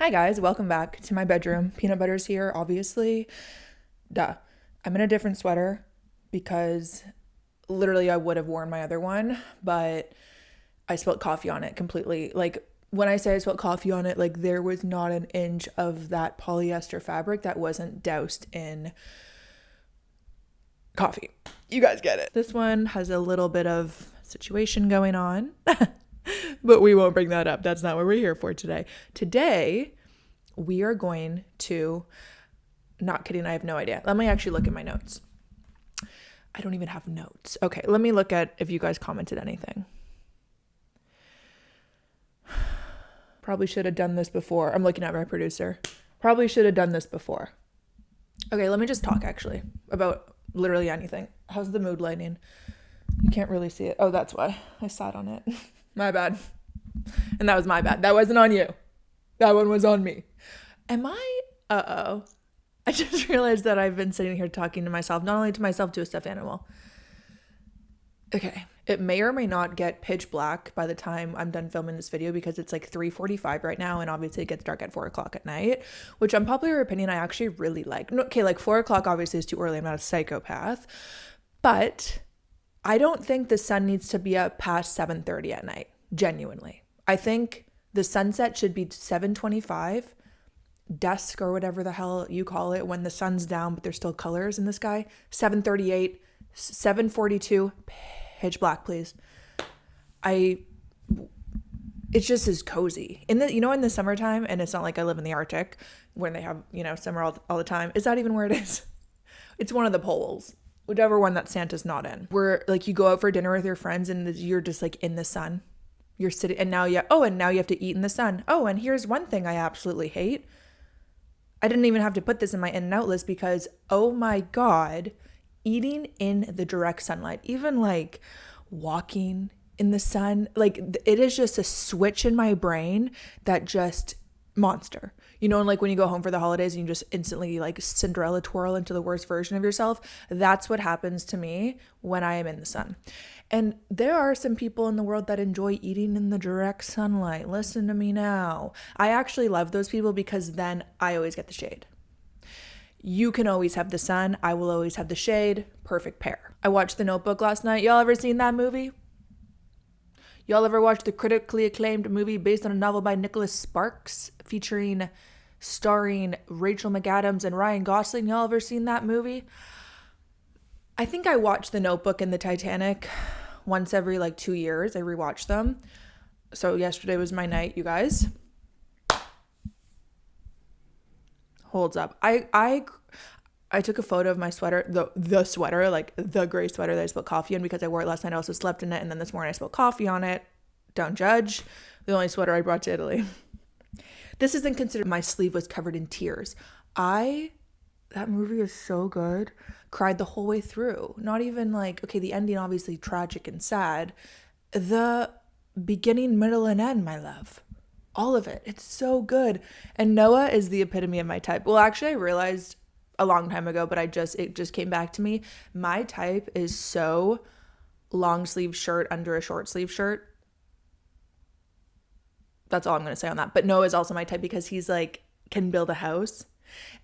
Hi guys, welcome back to my bedroom. Peanut butter's here, obviously. Duh. I'm in a different sweater because literally I would have worn my other one, but I spilled coffee on it completely. Like when I say I spilled coffee on it, like there was not an inch of that polyester fabric that wasn't doused in coffee. You guys get it. This one has a little bit of situation going on. But we won't bring that up. That's not what we're here for today. Today, we are going to, not kidding, I have no idea. Let me actually look at my notes. I don't even have notes. Okay, let me look at if you guys commented anything. Probably should have done this before. I'm looking at my producer. Probably should have done this before. Okay, let me just talk actually about literally anything. How's the mood lighting? You can't really see it. Oh, that's why I sat on it. My bad. And that was my bad. That wasn't on you. That one was on me. I just realized that I've been sitting here talking to myself, not only to myself, to a stuffed animal. Okay. It may or may not get pitch black by the time I'm done filming this video because it's like 3:45 right now, and obviously it gets dark at 4 o'clock at night, which unpopular opinion I actually really like. Okay, like 4 o'clock obviously is too early. I'm not a psychopath. But I don't think the sun needs to be up past 7:30 at night, genuinely. I think the sunset should be 7:25, dusk or whatever the hell you call it, when the sun's down but there's still colors in the sky. 7:38, 7:42, pitch black, please. It's just as cozy. In the summertime, and it's not like I live in the Arctic when they have, summer all the time. Is that even where it is? It's one of the poles. Whichever one that Santa's not in. Where like you go out for dinner with your friends and you're just like in the sun. You're sitting and now you have to eat in the sun. Oh, and here's one thing I absolutely hate. I didn't even have to put this in my in and out list because oh my God, eating in the direct sunlight, even like walking in the sun, like it is just a switch in my brain that just monster. And like when you go home for the holidays and you just instantly like Cinderella twirl into the worst version of yourself, that's what happens to me when I am in the sun. And there are some people in the world that enjoy eating in the direct sunlight. Listen to me now. I actually love those people because then I always get the shade. You can always have the sun. I will always have the shade. Perfect pair. I watched The Notebook last night. Y'all ever seen that movie? Y'all ever watched the critically acclaimed movie based on a novel by Nicholas Sparks starring Rachel McAdams and Ryan Gosling? Y'all ever seen that movie? I think I watch The Notebook and The Titanic once every like 2 years. I rewatch them. So yesterday was my night, you guys. Holds up. I took a photo of my sweater, the sweater, like the gray sweater that I spilled coffee in because I wore it last night. I also slept in it, and then this morning I spilled coffee on it. Don't judge. The only sweater I brought to Italy. This isn't considered. My sleeve was covered in tears. That movie is so good. Cried the whole way through. Not even like, okay, the ending obviously tragic and sad. The beginning, middle, and end, my love. All of it. It's so good. And Noah is the epitome of my type. Well, actually, I realized a long time ago, but it just came back to me. My type is so long sleeve shirt under a short sleeve shirt. That's all I'm going to say on that. But Noah is also my type because he's like, can build a house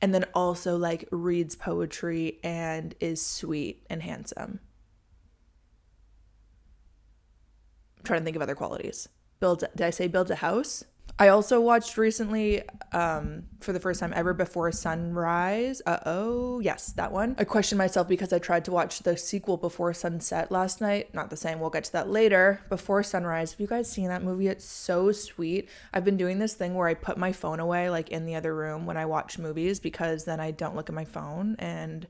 and then also like reads poetry and is sweet and handsome. I'm trying to think of other qualities. Did I say builds a house? I also watched recently, for the first time ever, Before Sunrise. Yes, that one. I questioned myself because I tried to watch the sequel Before Sunset last night. Not the same, we'll get to that later. Before Sunrise. Have you guys seen that movie? It's so sweet. I've been doing this thing where I put my phone away, like in the other room when I watch movies, because then I don't look at my phone, and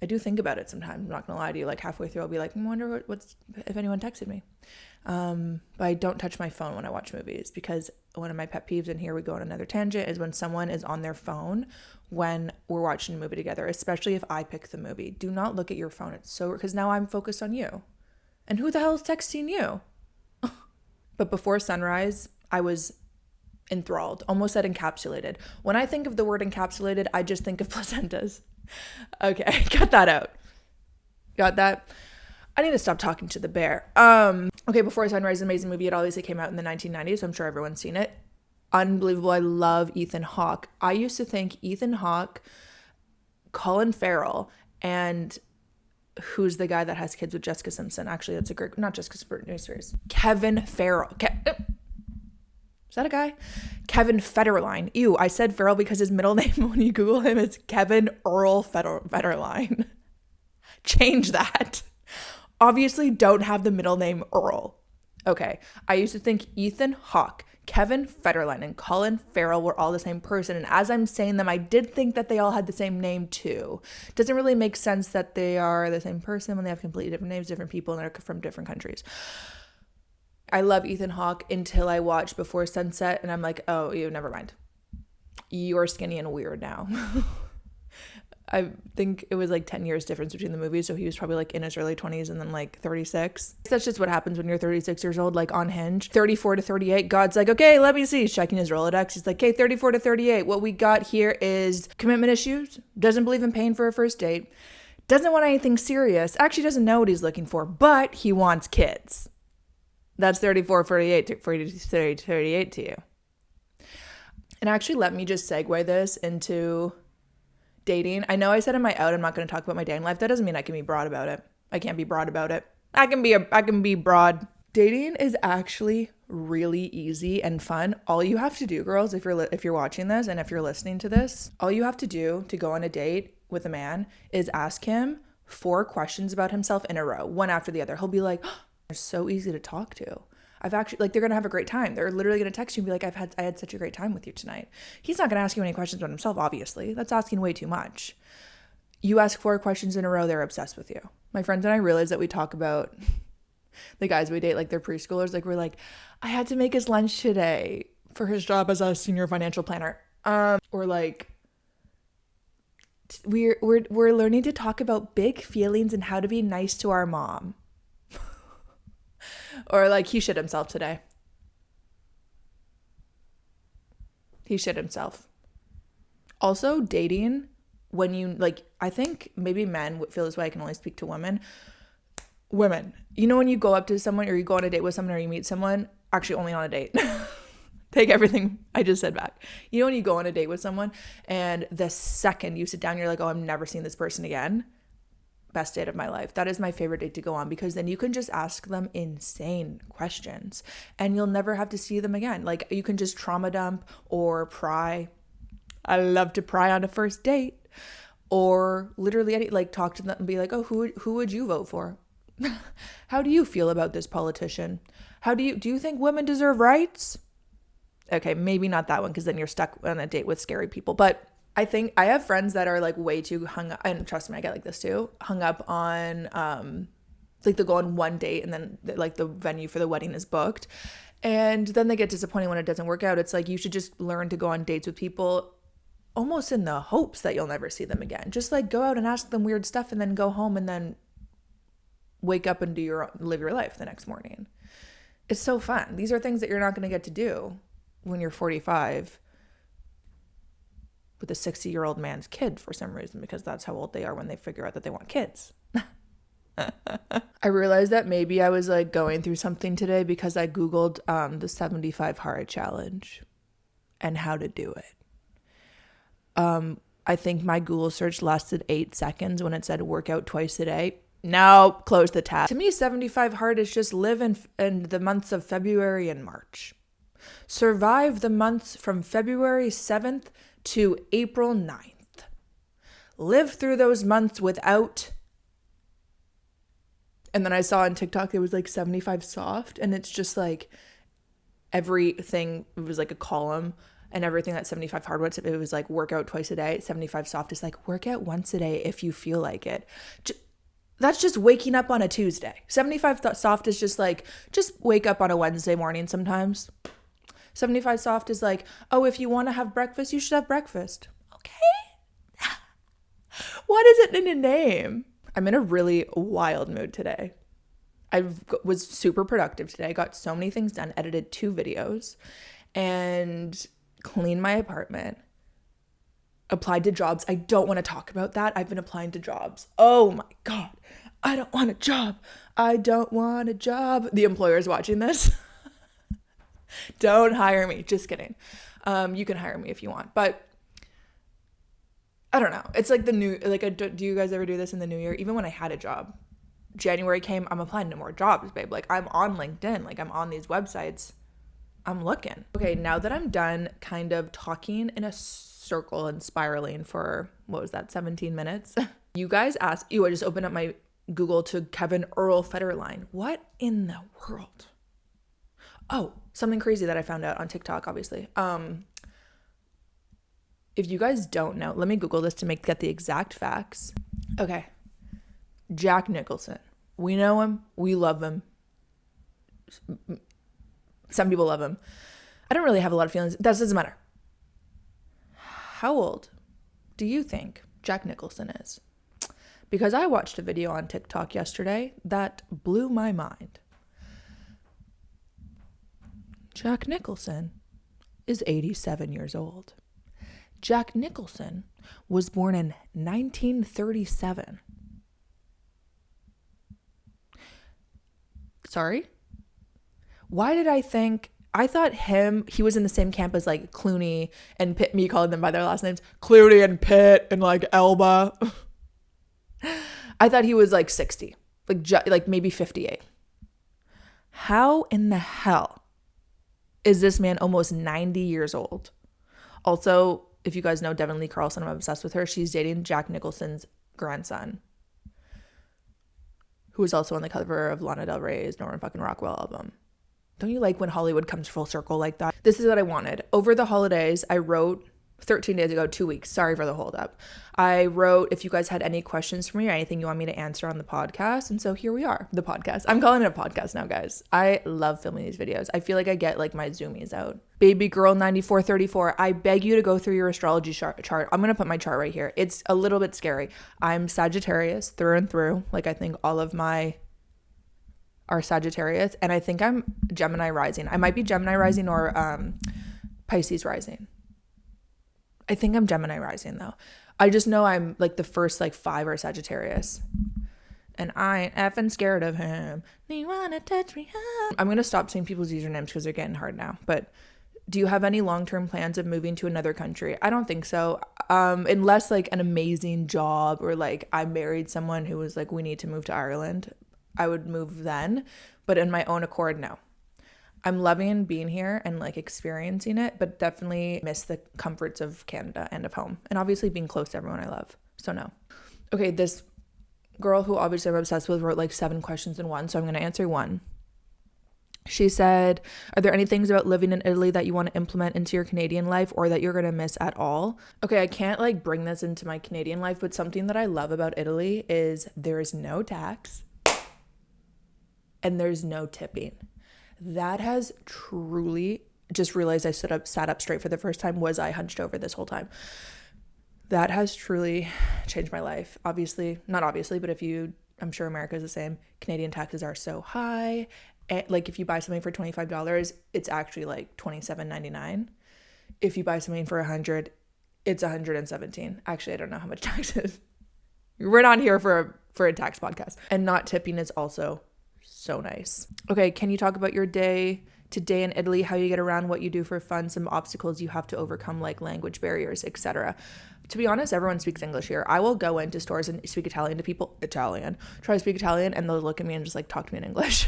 I do think about it sometimes. I'm not gonna lie to you. Like halfway through, I'll be like, I wonder what's if anyone texted me. But I don't touch my phone when I watch movies because one of my pet peeves, and here we go on another tangent, is when someone is on their phone when we're watching a movie together, especially if I pick the movie. Do not look at your phone. It's so, because now I'm focused on you. And who the hell is texting you? But Before Sunrise, I was enthralled, almost said encapsulated. When I think of the word encapsulated, I just think of placentas. Okay, got that out. Got that? I need to stop talking to the bear. Okay, Before Sunrise, an amazing movie. It obviously came out in the 1990s, so I'm sure everyone's seen it. unbelievable. I love Ethan Hawke. I used to think Ethan Hawke, Colin Farrell, and who's the guy that has kids with Jessica Simpson? Actually, that's a great, not Jessica Simpson, Kevin Farrell. Is that a guy? Kevin Federline. Ew, I said Farrell because his middle name, when you Google him, it's Kevin Earl Federline. Change that. Obviously don't have the middle name Earl. Okay, I used to think Ethan Hawke, Kevin Federline, and Colin Farrell were all the same person. And as I'm saying them, I did think that they all had the same name too. Doesn't really make sense that they are the same person when they have completely different names, different people, and they're from different countries. I love Ethan Hawke until I watch Before Sunset, and I'm like, oh, never mind. You're skinny and weird now. I think it was like 10 years difference between the movies, so he was probably like in his early 20s and then like 36. That's just what happens when you're 36 years old, like on Hinge. 34 to 38, God's like, okay, let me see. He's checking his Rolodex. He's like, okay, 34 to 38. What we got here is commitment issues, doesn't believe in paying for a first date, doesn't want anything serious, actually doesn't know what he's looking for, but he wants kids. That's 34, 38 to you. And actually, let me just segue this into dating. I know I said in my out, I'm not going to talk about my dating life. That doesn't mean I can be broad about it. I can't be broad about it. I can be broad. Dating is actually really easy and fun. All you have to do, girls, if you're watching this and if you're listening to this, all you have to do to go on a date with a man is ask him 4 questions about himself in a row, one after the other. He'll be like, they're so easy to talk to. I've actually, like, they're going to have a great time. They're literally going to text you and be like, I had such a great time with you tonight. He's not going to ask you any questions about himself, obviously. That's asking way too much. You ask 4 questions in a row, they're obsessed with you. My friends and I realized that we talk about the guys we date, like they're preschoolers. Like, we're like, I had to make his lunch today for his job as a senior financial planner. Or like, we're learning to talk about big feelings and how to be nice to our mom. Or like, he shit himself today. He shit himself. Also, dating, when you, like, I think maybe men would feel this way. I can only speak to women. Women, you know, when you go up to someone or you go on a date with someone or you meet someone, actually only on a date. Take everything I just said back. You know, when you go on a date with someone and the second you sit down, you're like, oh, I'm never seeing this person again. Best date of my life. That is my favorite date to go on, because then you can just ask them insane questions and you'll never have to see them again. Like, you can just trauma dump or pry. I love to pry on a first date, or literally like talk to them and be like, oh, who would you vote for? How do you feel about this politician? Do you think women deserve rights? Okay, maybe not that one, because then you're stuck on a date with scary people. But I think I have friends that are like way too hung up, and trust me, I get like this too, hung up on like they'll go on one date and then like the venue for the wedding is booked, and then they get disappointed when it doesn't work out. It's like, you should just learn to go on dates with people almost in the hopes that you'll never see them again. Just like go out and ask them weird stuff and then go home and then wake up and live your life the next morning. It's so fun. These are things that you're not going to get to do when you're 45 with a 60-year-old man's kid for some reason, because that's how old they are when they figure out that they want kids. I realized that maybe I was like going through something today because I Googled the 75 hard challenge and how to do it. I think my Google search lasted 8 seconds when it said work out twice a day. No, close the tab. To me, 75 hard is just live in the months of February and March. Survive the months from February 7th to April 9th. Live through those months without. And then I saw on TikTok there was like 75 soft, and it's just like everything, it was like a column, and everything that 75 hard was, it was like work out twice a day. 75 soft is like work out once a day if you feel like it. That's just waking up on a Tuesday. 75 soft is just like, just wake up on a Wednesday morning sometimes. 75 soft is like, oh, if you want to have breakfast, you should have breakfast. Okay. What is it in a name? I'm in a really wild mood today. I was super productive today. I got so many things done, edited 2 videos, and cleaned my apartment. Applied to jobs. I don't want to talk about that. I've been applying to jobs. Oh my God. I don't want a job. I don't want a job. The employer's watching this. Don't hire me. Just kidding. You can hire me if you want, but I don't know. It's like do you guys ever do this in the new year? Even when I had a job, January came, I'm applying to more jobs, babe. Like I'm on LinkedIn, like I'm on these websites, I'm looking. Okay, now that I'm done kind of talking in a circle and spiraling for, 17 minutes? You guys asked, I just opened up my Google to Kevin Earl Federline. What in the world? Oh, something crazy that I found out on TikTok, obviously. If you guys don't know, let me Google this to get the exact facts. Okay. Jack Nicholson. We know him. We love him. Some people love him. I don't really have a lot of feelings. That doesn't matter. How old do you think Jack Nicholson is? Because I watched a video on TikTok yesterday that blew my mind. Jack Nicholson is 87 years old. Jack Nicholson was born in 1937. Sorry? Why did I thought he was in the same camp as like Clooney and Pitt, me calling them by their last names, Clooney and Pitt and like Elba. I thought he was like 60, like maybe 58. How in the hell is this man almost 90 years old? Also, if you guys know Devin Lee Carlson, I'm obsessed with her. She's dating Jack Nicholson's grandson, who is also on the cover of Lana Del Rey's Norman fucking Rockwell album. Don't you like when Hollywood comes full circle like that? This is what I wanted. Over the holidays, I wrote 13 days ago, 2 weeks. Sorry for the hold up. I wrote if you guys had any questions for me or anything you want me to answer on the podcast. And so here we are, the podcast. I'm calling it a podcast now, guys. I love filming these videos. I feel like I get like my zoomies out. Baby girl 9434, I beg you to go through your astrology chart. I'm going to put my chart right here. It's a little bit scary. I'm Sagittarius through and through. Like I think all of my are Sagittarius. And I think I'm Gemini rising. I might be Gemini rising or Pisces rising. I think I'm Gemini rising though. I just know I'm like the first like 5 are Sagittarius. And I ain't effing scared of him. You wanna touch me? I'm going to stop saying people's usernames because they're getting hard now. But do you have any long-term plans of moving to another country? I don't think so. Unless like an amazing job or like I married someone who was like, we need to move to Ireland. I would move then. But in my own accord, no. I'm loving being here and like experiencing it, but definitely miss the comforts of Canada and of home. And obviously being close to everyone I love. So no. Okay, this girl who obviously I'm obsessed with wrote like 7 questions in one, so I'm going to answer one. She said, are there any things about living in Italy that you want to implement into your Canadian life or that you're going to miss at all? Okay, I can't like bring this into my Canadian life, but something that I love about Italy is there is no tax and there's no tipping. That has truly, just realized I sat up straight for the first time. Was I hunched over this whole time? That has truly changed my life. Obviously, not obviously, but I'm sure America is the same. Canadian taxes are so high. Like if you buy something for $25, it's actually like $27.99. If you buy something for $100, it's $117. Actually, I don't know how much tax is. We're not here for a tax podcast. And not tipping is also so nice. Okay, can you talk about your day today in Italy, how you get around, what you do for fun, some obstacles you have to overcome like language barriers, etc. To be honest, everyone speaks English here. I will go into stores and speak Italian to people, try to speak Italian, and they'll look at me and just like talk to me in English.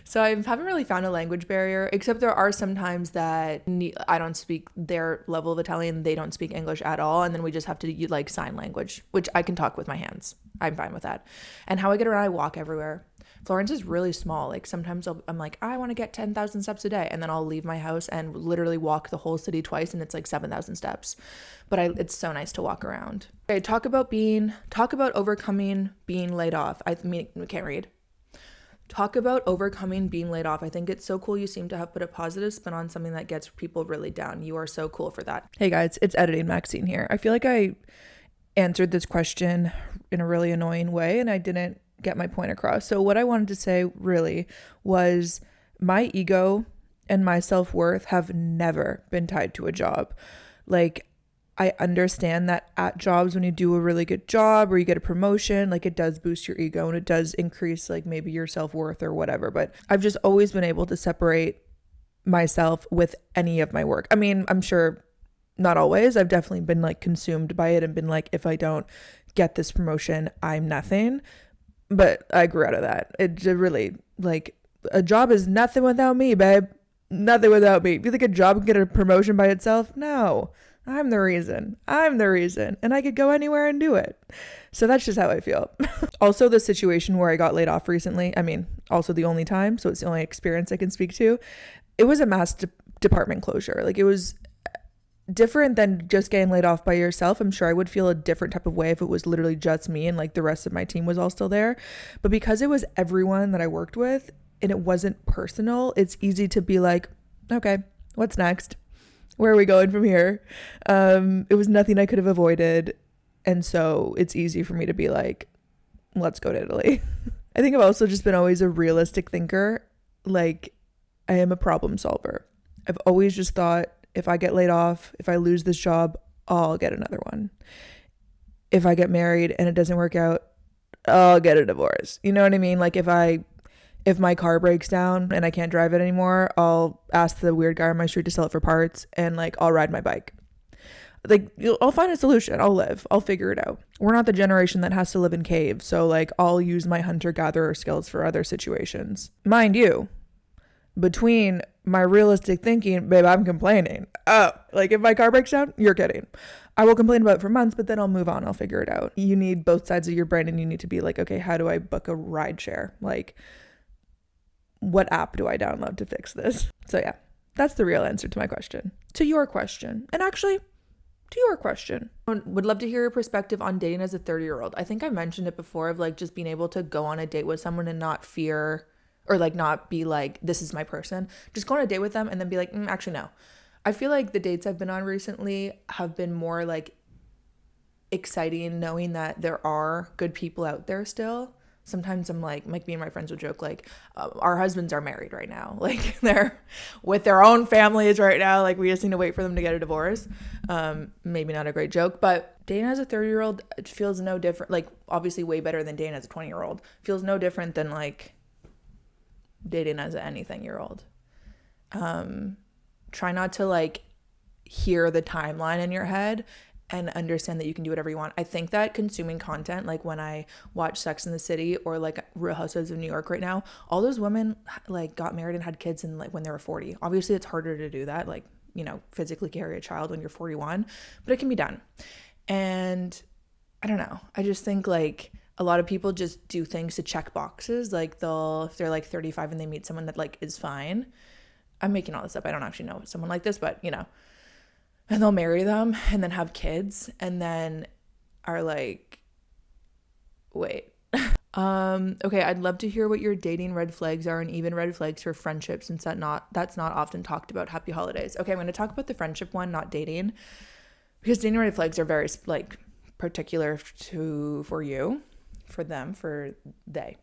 So I haven't really found a language barrier, except there are some times that I don't speak their level of Italian, they don't speak English at all, and then we just have to like sign language, which I can talk with my hands. I'm fine with that. And how I get around, I walk everywhere. Florence is really small. Like sometimes I'm like, I want to get 10,000 steps a day. And then I'll leave my house and literally walk the whole city twice. And it's like 7,000 steps. But it's so nice to walk around. Okay, talk about overcoming being laid off. I mean, we can't read. Talk about overcoming being laid off. I think it's so cool. You seem to have put a positive spin on something that gets people really down. You are so cool for that. Hey guys, it's editing Maxine here. I feel like I answered this question in a really annoying way and I didn't get my point across. So what I wanted to say really was my ego and my self-worth have never been tied to a job. Like I understand that at jobs, when you do a really good job or you get a promotion, like it does boost your ego and it does increase like maybe your self-worth or whatever. But I've just always been able to separate myself with any of my work. I mean, I'm sure not always. I've definitely been like consumed by it and been like, if I don't get this promotion, I'm nothing. But I grew out of that. It really, like, a job is nothing without me, babe. Nothing without me. If you think a job can get a promotion by itself, no. I'm the reason. And I could go anywhere and do it. So that's just how I feel. Also, the situation where I got laid off recently, I mean, also the only time, so it's the only experience I can speak to. It was a mass department closure. Like, it was different than just getting laid off by yourself. I'm sure I would feel a different type of way if it was literally just me and like the rest of my team was all still there. But because it was everyone that I worked with and it wasn't personal, it's easy to be like, okay, what's next? Where are we going from here? It was nothing I could have avoided. And so it's easy for me to be like, let's go to Italy. I think I've also just been always a realistic thinker. Like, I am a problem solver. I've always just thought, if I get laid off, if I lose this job, I'll get another one. If I get married and it doesn't work out, I'll get a divorce. You know what I mean? Like, if my car breaks down and I can't drive it anymore, I'll ask the weird guy on my street to sell it for parts, and like, I'll ride my bike. Like, I'll find a solution. I'll live. I'll figure it out. We're not the generation that has to live in caves. So like, I'll use my hunter-gatherer skills for other situations. Mind you, between my realistic thinking, babe, I'm complaining. Oh, like, if my car breaks down, you're kidding. I will complain about it for months, but then I'll move on. I'll figure it out. You need both sides of your brain, and you need to be like, okay, how do I book a ride share? Like, what app do I download to fix this? So yeah, that's the real answer to my question. To your question. And actually, to your question. Would love to hear your perspective on dating as a 30-year-old. I think I mentioned it before, of like just being able to go on a date with someone and not fear, or like not be like, this is my person. Just go on a date with them and then be like, actually, no. I feel like the dates I've been on recently have been more like exciting, knowing that there are good people out there still. Sometimes I'm like me and my friends will joke, like, our husbands are married right now. Like, they're with their own families right now. Like, we just need to wait for them to get a divorce. Maybe not a great joke, but dating as a 30-year-old, it feels no different. Like, obviously way better than dating as a 20-year-old. Feels no different than like dating as an anything-year-old. Try not to like hear the timeline in your head and understand that you can do whatever you want. I think that consuming content, like when I watch Sex and the City or like Real Housewives of New York right now, all those women like got married and had kids in like when they were 40. Obviously it's harder to do that, like, you know, physically carry a child when you're 41, but it can be done. And I don't know. I just think like a lot of people just do things to check boxes. Like if they're like 35 and they meet someone that like is fine. I'm making all this up. I don't actually know someone like this, but you know, and they'll marry them and then have kids and then are like, wait. Okay, I'd love to hear what your dating red flags are and even red flags for friendship, since that's not often talked about. Happy holidays. Okay, I'm going to talk about the friendship one, not dating, because dating red flags are very like particular for you, for them, for they.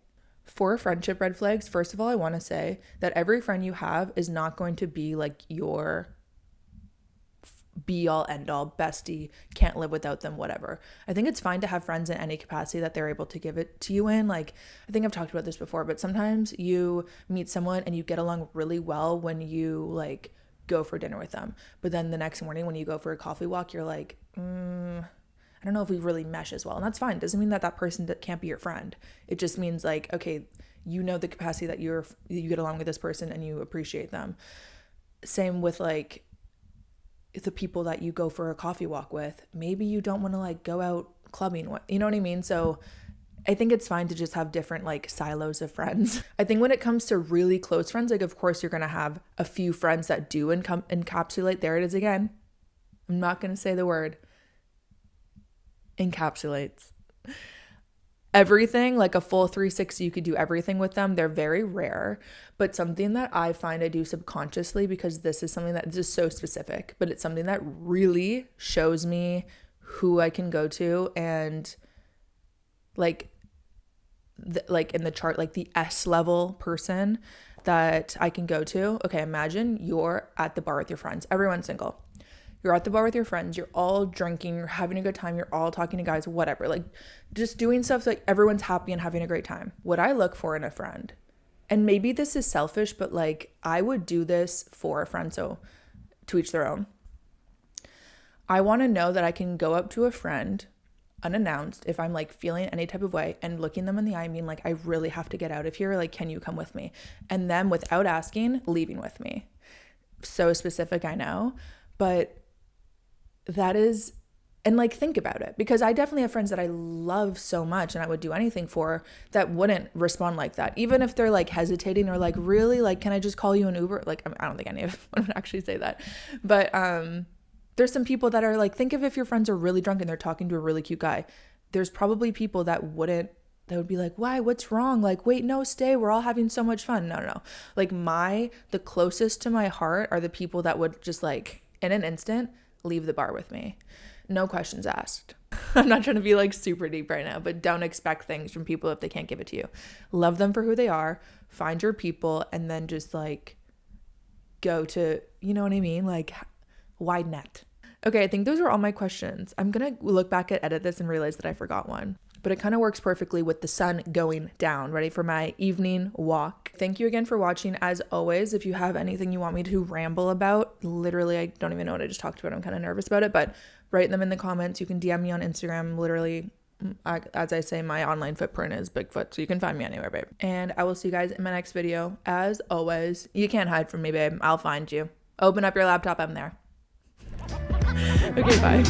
For friendship red flags, first of all, I want to say that every friend you have is not going to be like your be all end all bestie, can't live without them, whatever. I think it's fine to have friends in any capacity that they're able to give it to you in. Like, I think I've talked about this before, but sometimes you meet someone and you get along really well when you like go for dinner with them, but then the next morning when you go for a coffee walk, you're like, I don't know if we really mesh as well. And that's fine. Doesn't mean that person can't be your friend. It just means like, okay, you know the capacity that you get along with this person and you appreciate them. Same with like the people that you go for a coffee walk with. Maybe you don't want to like go out clubbing with, you know what I mean? So I think it's fine to just have different like silos of friends. I think when it comes to really close friends, like of course you're going to have a few friends that do encapsulate, there it is again. I'm not going to say the word. Encapsulates. Everything, like a full 360, you could do everything with them. They're very rare, but something that I find I do subconsciously, because this is so specific, but it's something that really shows me who I can go to, and like in the chart, like the S level person that I can go to. Okay, imagine you're at the bar with your friends. Everyone's single. You're at the bar with your friends, you're all drinking, you're having a good time, you're all talking to guys, whatever. Like just doing stuff like everyone's happy and having a great time. What I look for in a friend and maybe this is selfish, but like I would do this for a friend, so to each their own. I want to know that I can go up to a friend unannounced if I'm like feeling any type of way and looking them in the eye and being like, I really have to get out of here. Like, can you come with me? And them without asking, leaving with me. So specific, I know, but that is, and like think about it, because I definitely have friends that I love so much and I would do anything for that wouldn't respond like that. Even if they're like hesitating or like, really, like, can I just call you an Uber? Like, I don't think any of them would actually say that. But there's some people that are like, think of if your friends are really drunk and they're talking to a really cute guy. There's probably people that would be like, why, what's wrong? Like, wait, no, stay. We're all having so much fun. No. Like the closest to my heart are the people that would just like in an instant leave the bar with me. No questions asked. I'm not trying to be like super deep right now, but don't expect things from people if they can't give it to you. Love them for who they are, find your people, and then just like go to, you know what I mean? Like wide net. Okay, I think those are all my questions. I'm going to look back at edit this and realize that I forgot one. But it kind of works perfectly with the sun going down, ready for my evening walk. Thank you again for watching. As always, if you have anything you want me to ramble about, literally, I don't even know what I just talked about. I'm kind of nervous about it, but write them in the comments. You can DM me on Instagram. Literally, as I say, my online footprint is Bigfoot, so you can find me anywhere, babe. And I will see you guys in my next video. As always, you can't hide from me, babe. I'll find you. Open up your laptop. I'm there. Okay, bye.